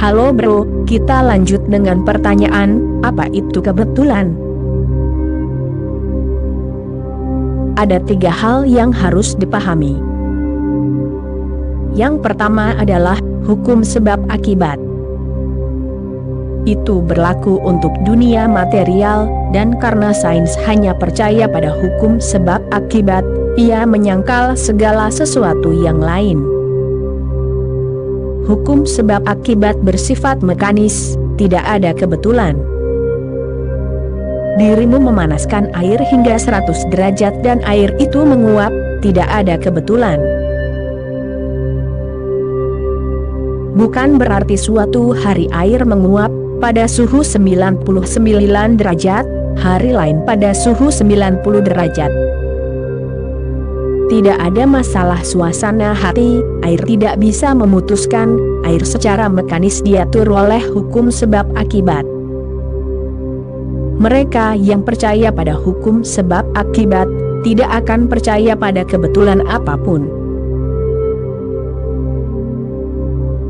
Halo bro, kita lanjut dengan pertanyaan, apa itu kebetulan? Ada 3 hal yang harus dipahami. Yang pertama adalah hukum sebab akibat. Itu berlaku untuk dunia material, dan karena sains hanya percaya pada hukum sebab akibat, ia menyangkal segala sesuatu yang lain. Hukum sebab akibat bersifat mekanis, tidak ada kebetulan. Dirimu memanaskan air hingga 100 derajat dan air itu menguap, tidak ada kebetulan. Bukan berarti suatu hari air menguap pada suhu 99 derajat, hari lain pada suhu 90 derajat. Tidak ada masalah suasana hati, air tidak bisa memutuskan, air secara mekanis diatur oleh hukum sebab akibat. Mereka yang percaya pada hukum sebab akibat, tidak akan percaya pada kebetulan apapun.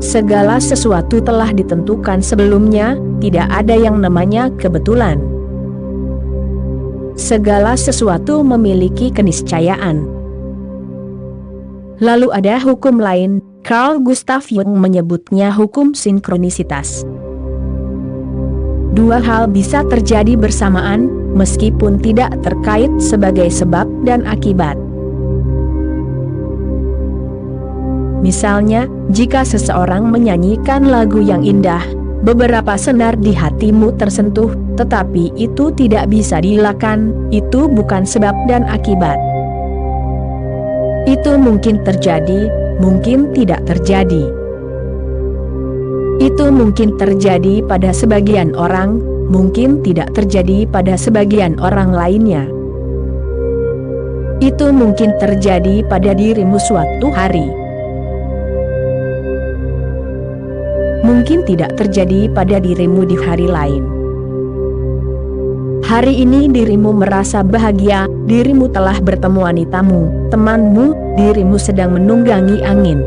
Segala sesuatu telah ditentukan sebelumnya, tidak ada yang namanya kebetulan. Segala sesuatu memiliki keniscayaan. Lalu ada hukum lain, Carl Gustav Jung menyebutnya hukum sinkronisitas. 2 hal bisa terjadi bersamaan, meskipun tidak terkait sebagai sebab dan akibat. Misalnya, jika seseorang menyanyikan lagu yang indah, beberapa senar di hatimu tersentuh, tetapi itu tidak bisa dilakukan, itu bukan sebab dan akibat. Itu mungkin terjadi, mungkin tidak terjadi. Itu mungkin terjadi pada sebagian orang, mungkin tidak terjadi pada sebagian orang lainnya. Itu mungkin terjadi pada dirimu suatu hari, mungkin tidak terjadi pada dirimu di hari lain. Hari ini dirimu merasa bahagia, dirimu telah bertemu wanitamu, temanmu, dirimu sedang menunggangi angin.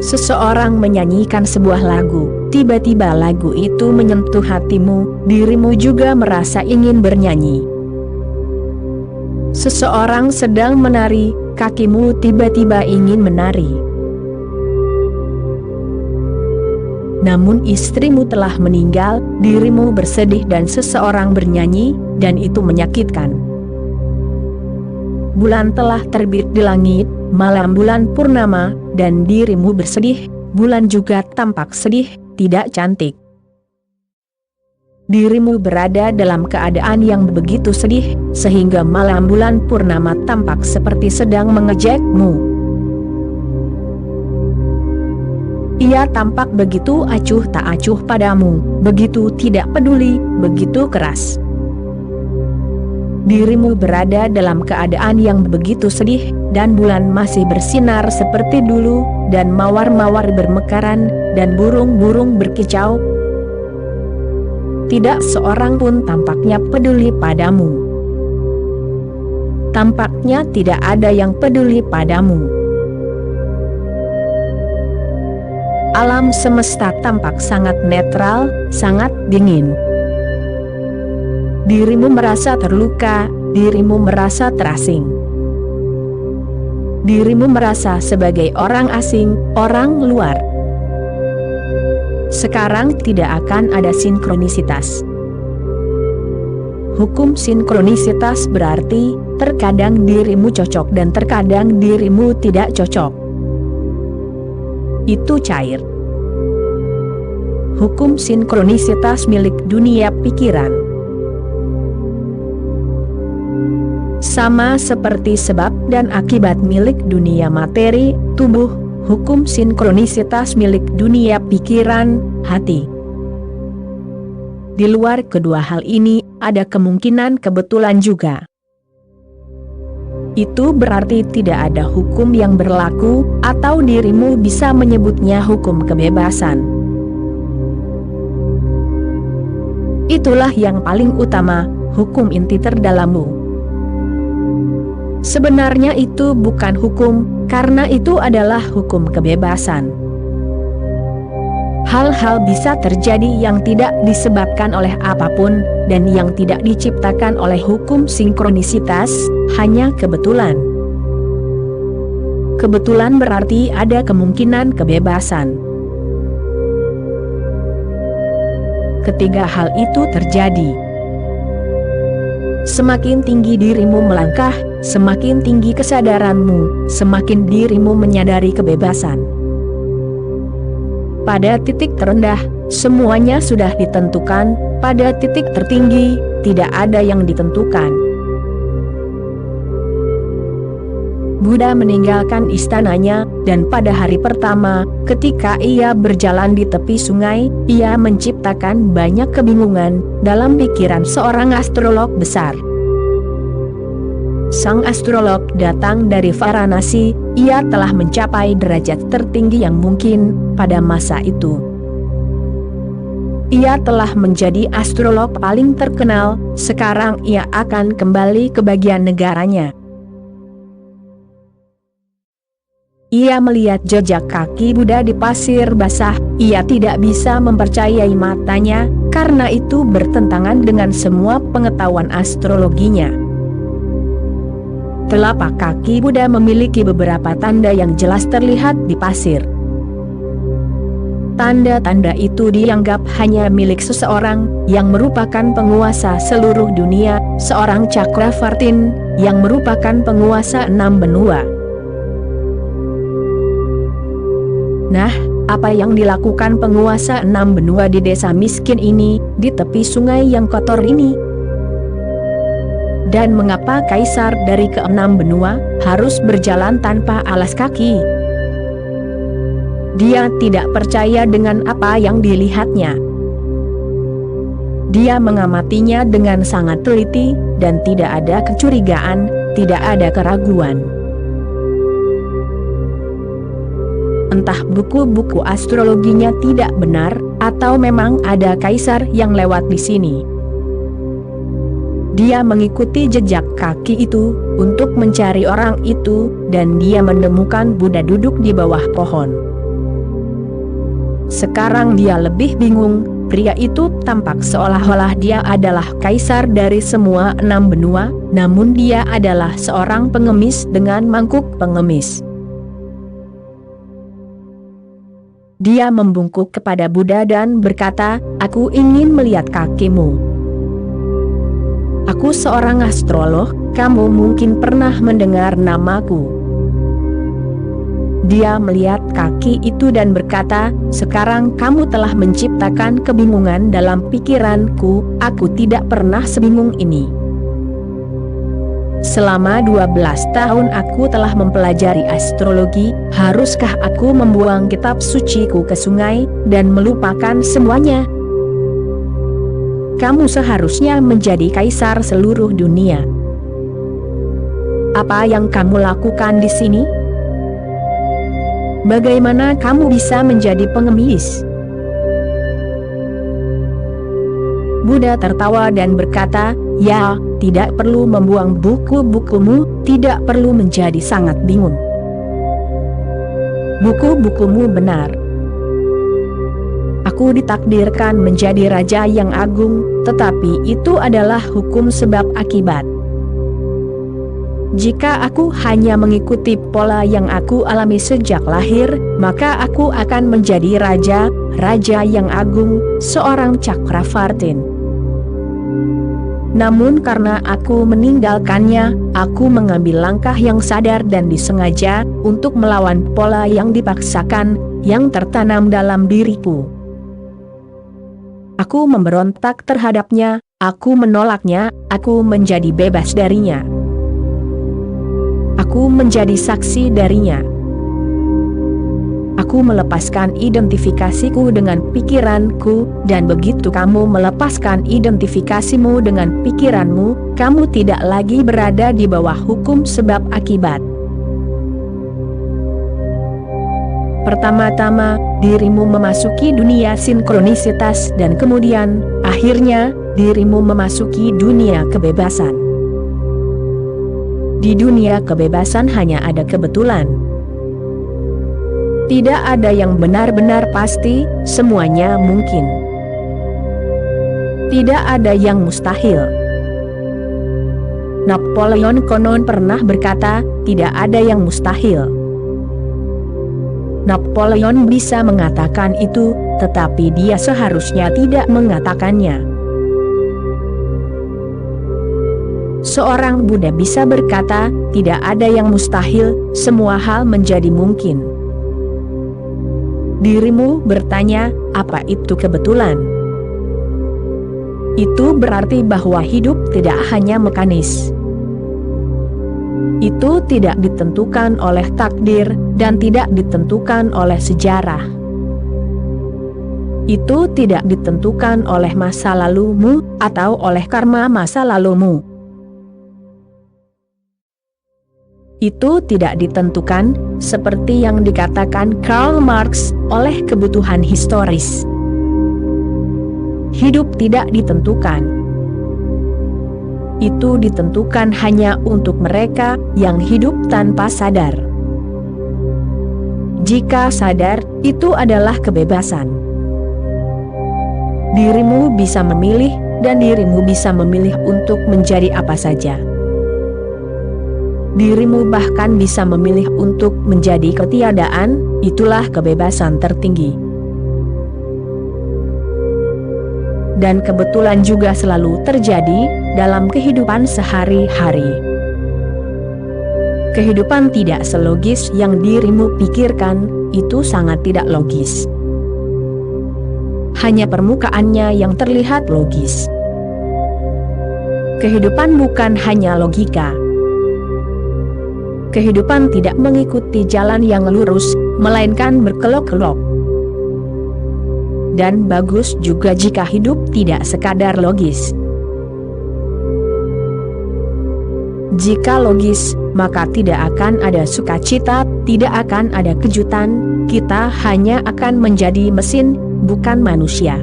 Seseorang menyanyikan sebuah lagu, tiba-tiba lagu itu menyentuh hatimu, dirimu juga merasa ingin bernyanyi. Seseorang sedang menari, kakimu tiba-tiba ingin menari. Namun istrimu telah meninggal, dirimu bersedih dan seseorang bernyanyi, dan itu menyakitkan. Bulan telah terbit di langit, malam bulan purnama, dan dirimu bersedih, bulan juga tampak sedih, tidak cantik. Dirimu berada dalam keadaan yang begitu sedih, sehingga malam bulan purnama tampak seperti sedang mengejekmu. Ia tampak begitu acuh tak acuh padamu, begitu tidak peduli, begitu keras. Dirimu berada dalam keadaan yang begitu sedih, dan bulan masih bersinar seperti dulu, dan mawar-mawar bermekaran, dan burung-burung berkicau. Tidak seorang pun tampaknya peduli padamu. Tampaknya tidak ada yang peduli padamu. Alam semesta tampak sangat netral, sangat dingin. Dirimu merasa terluka, dirimu merasa terasing. Dirimu merasa sebagai orang asing, orang luar. Sekarang tidak akan ada sinkronisitas. Hukum sinkronisitas berarti, terkadang dirimu cocok dan terkadang dirimu tidak cocok. Itu cair. Hukum sinkronisitas milik dunia pikiran. Sama seperti sebab dan akibat milik dunia materi, tubuh, hukum sinkronisitas milik dunia pikiran, hati. Di luar kedua hal ini, ada kemungkinan kebetulan juga. Itu berarti tidak ada hukum yang berlaku, atau dirimu bisa menyebutnya hukum kebebasan. Itulah yang paling utama, hukum inti terdalammu. Sebenarnya itu bukan hukum, karena itu adalah hukum kebebasan. Hal-hal bisa terjadi yang tidak disebabkan oleh apapun, dan yang tidak diciptakan oleh hukum sinkronisitas, hanya kebetulan. Kebetulan berarti ada kemungkinan kebebasan. Ketiga hal itu terjadi, semakin tinggi dirimu melangkah, semakin tinggi kesadaranmu, semakin dirimu menyadari kebebasan. Pada titik terendah, semuanya sudah ditentukan, pada titik tertinggi, tidak ada yang ditentukan. Buddha meninggalkan istananya, dan pada hari pertama, ketika ia berjalan di tepi sungai, ia menciptakan banyak kebingungan dalam pikiran seorang astrolog besar. Sang astrolog datang dari Varanasi, ia telah mencapai derajat tertinggi yang mungkin pada masa itu. Ia telah menjadi astrolog paling terkenal, sekarang ia akan kembali ke bagian negaranya. Ia melihat jejak kaki Buddha di pasir basah, ia tidak bisa mempercayai matanya, karena itu bertentangan dengan semua pengetahuan astrologinya. Telapak kaki Buddha memiliki beberapa tanda yang jelas terlihat di pasir. Tanda-tanda itu dianggap hanya milik seseorang, yang merupakan penguasa seluruh dunia, seorang Cakravartin, yang merupakan penguasa 6 benua. Nah, apa yang dilakukan penguasa 6 benua di desa miskin ini, di tepi sungai yang kotor ini? Dan mengapa kaisar dari ke-6 benua harus berjalan tanpa alas kaki? Dia tidak percaya dengan apa yang dilihatnya. Dia mengamatinya dengan sangat teliti, dan tidak ada kecurigaan, tidak ada keraguan. Entah buku-buku astrologinya tidak benar, atau memang ada kaisar yang lewat di sini. Dia mengikuti jejak kaki itu, untuk mencari orang itu, dan dia menemukan Buddha duduk di bawah pohon. Sekarang dia lebih bingung, pria itu tampak seolah-olah dia adalah kaisar dari semua 6 benua, namun dia adalah seorang pengemis dengan mangkuk pengemis. Dia membungkuk kepada Buddha dan berkata, "Aku ingin melihat kakimu. Aku seorang astrolog, kamu mungkin pernah mendengar namaku." Dia melihat kaki itu dan berkata, "Sekarang kamu telah menciptakan kebingungan dalam pikiranku, aku tidak pernah sebingung ini. Selama 12 tahun aku telah mempelajari astrologi, haruskah aku membuang kitab suciku ke sungai, dan melupakan semuanya? Kamu seharusnya menjadi kaisar seluruh dunia. Apa yang kamu lakukan di sini? Bagaimana kamu bisa menjadi pengemis?" Buddha tertawa dan berkata, "Ya, tidak perlu membuang buku-bukumu, tidak perlu menjadi sangat bingung. Buku-bukumu benar. Aku ditakdirkan menjadi raja yang agung, tetapi itu adalah hukum sebab akibat. Jika aku hanya mengikuti pola yang aku alami sejak lahir, maka aku akan menjadi raja yang agung, seorang Cakravartin. Namun karena aku meninggalkannya, aku mengambil langkah yang sadar dan disengaja, untuk melawan pola yang dipaksakan, yang tertanam dalam diriku. Aku memberontak terhadapnya, aku menolaknya, aku menjadi bebas darinya. Aku menjadi saksi darinya. Aku melepaskan identifikasiku dengan pikiranku, dan begitu kamu melepaskan identifikasimu dengan pikiranmu, kamu tidak lagi berada di bawah hukum sebab akibat. Pertama-tama, dirimu memasuki dunia sinkronisitas dan kemudian, akhirnya, dirimu memasuki dunia kebebasan. Di dunia kebebasan hanya ada kebetulan. Tidak ada yang benar-benar pasti, semuanya mungkin. Tidak ada yang mustahil. Napoleon konon pernah berkata, tidak ada yang mustahil. Napoleon bisa mengatakan itu, tetapi dia seharusnya tidak mengatakannya. Seorang Buddha bisa berkata, tidak ada yang mustahil, semua hal menjadi mungkin. Dirimu bertanya, apa itu kebetulan? Itu berarti bahwa hidup tidak hanya mekanis. Itu tidak ditentukan oleh takdir, dan tidak ditentukan oleh sejarah. Itu tidak ditentukan oleh masa lalumu, atau oleh karma masa lalumu. Itu tidak ditentukan, seperti yang dikatakan Karl Marx, oleh kebutuhan historis. Hidup tidak ditentukan. Itu ditentukan hanya untuk mereka yang hidup tanpa sadar. Jika sadar, itu adalah kebebasan. Dirimu bisa memilih, dan dirimu bisa memilih untuk menjadi apa saja. Dirimu bahkan bisa memilih untuk menjadi ketiadaan, itulah kebebasan tertinggi. Dan kebetulan juga selalu terjadi dalam kehidupan sehari-hari. Kehidupan tidak selogis yang dirimu pikirkan, itu sangat tidak logis. Hanya permukaannya yang terlihat logis. Kehidupan bukan hanya logika. Kehidupan tidak mengikuti jalan yang lurus, melainkan berkelok-kelok. Dan bagus juga jika hidup tidak sekadar logis. Jika logis, maka tidak akan ada sukacita, tidak akan ada kejutan, kita hanya akan menjadi mesin, bukan manusia.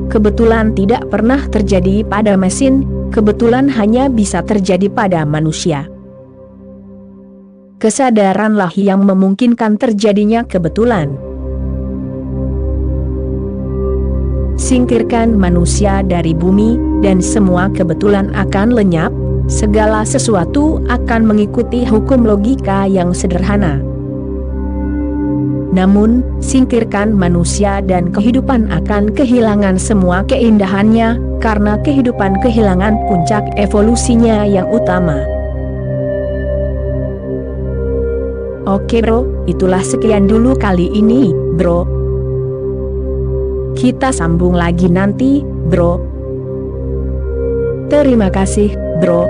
Kebetulan tidak pernah terjadi pada mesin, kebetulan hanya bisa terjadi pada manusia. Kesadaranlah yang memungkinkan terjadinya kebetulan. Singkirkan manusia dari bumi, dan semua kebetulan akan lenyap, segala sesuatu akan mengikuti hukum logika yang sederhana. Namun, singkirkan manusia dan kehidupan akan kehilangan semua keindahannya, karena kehidupan kehilangan puncak evolusinya yang utama. Oke bro, itulah sekian dulu kali ini, bro. Kita sambung lagi nanti, bro. Terima kasih, bro.